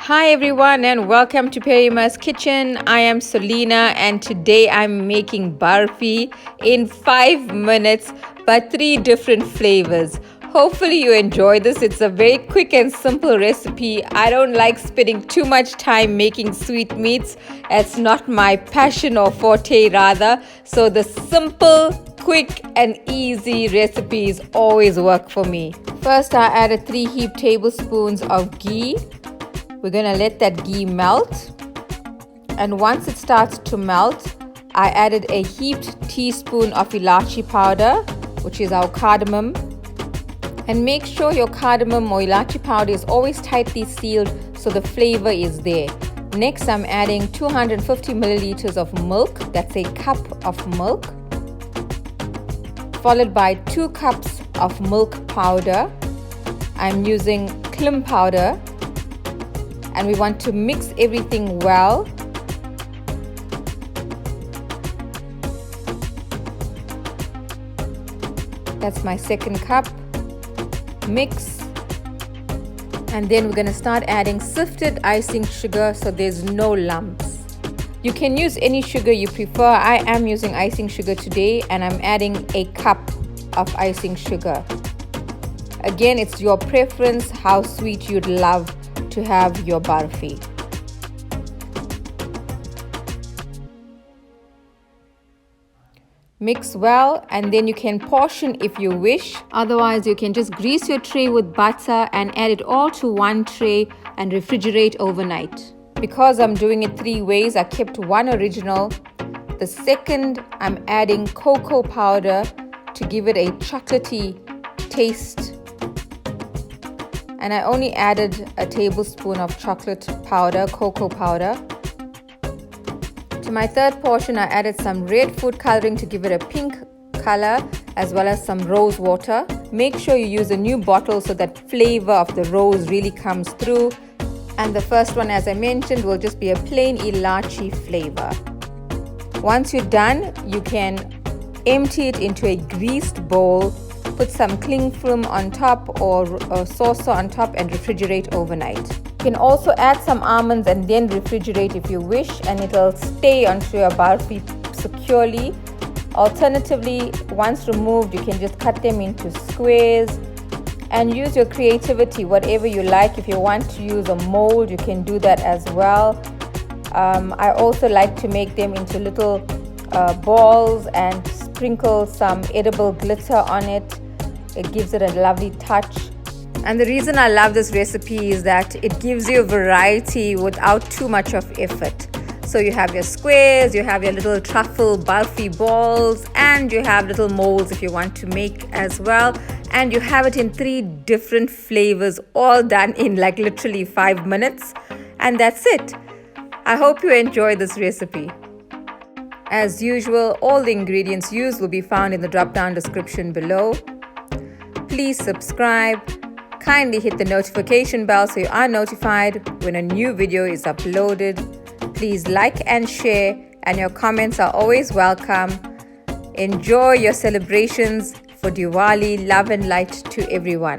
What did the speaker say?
Hi everyone and welcome to Perima's Kitchen. I am Selena and today I'm making barfi in 5 minutes but 3 different flavors. Hopefully you enjoy this. It's a very quick and simple recipe. I don't like spending too much time making sweet meats. It's not my passion or forte rather. So the simple, quick and easy recipes always work for me. First I added 3 heaped tablespoons of ghee. We're going to let that ghee melt, and once it starts to melt, I added a heaped teaspoon of Elachi powder, which is our cardamom. And make sure your cardamom or Elachi powder is always tightly sealed so the flavor is there. Next, I'm adding 250 milliliters of milk, that's a cup of milk, followed by 2 cups of milk powder. I'm using clim powder. And we want to mix everything well. That's my second cup. Mix. And then we're going to start adding sifted icing sugar so there's no lumps. You can use any sugar you prefer. I am using icing sugar today and I'm adding a cup of icing sugar. Again, it's your preference how sweet you'd love to have your barfi. Mix well and then you can portion if you wish. Otherwise, you can just grease your tray with butter and add it all to one tray and refrigerate overnight. Because I'm doing it 3 ways, I kept one original. The second, I'm adding cocoa powder to give it a chocolatey taste. And I only added a tablespoon of chocolate powder, cocoa powder. To my third portion, I added some red food coloring to give it a pink color, as well as some rose water. Make sure you use a new bottle so that flavor of the rose really comes through. And the first one, as I mentioned, will just be a plain Elachi flavor. Once you're done, you can empty it into a greased bowl. Put some cling film on top or a saucer on top and refrigerate overnight. You can also add some almonds and then refrigerate if you wish, and it'll stay onto your barfi securely. Alternatively, once removed, you can just cut them into squares and use your creativity, whatever you like. If you want to use a mold, you can do that as well. I also like to make them into little balls and sprinkle some edible glitter on it. It gives it a lovely touch. And the reason I love this recipe is that it gives you a variety without too much of effort. So you have your squares, you have your little truffle barfi balls, and you have little molds if you want to make as well. And you have it in 3 different flavors, all done in like literally 5 minutes. And that's it. I hope you enjoy this recipe. As usual, all the ingredients used will be found in the drop-down description below. Please subscribe. Kindly hit the notification bell so you are notified when a new video is uploaded. Please like and share, and your comments are always welcome. Enjoy your celebrations for Diwali. Love and light to everyone.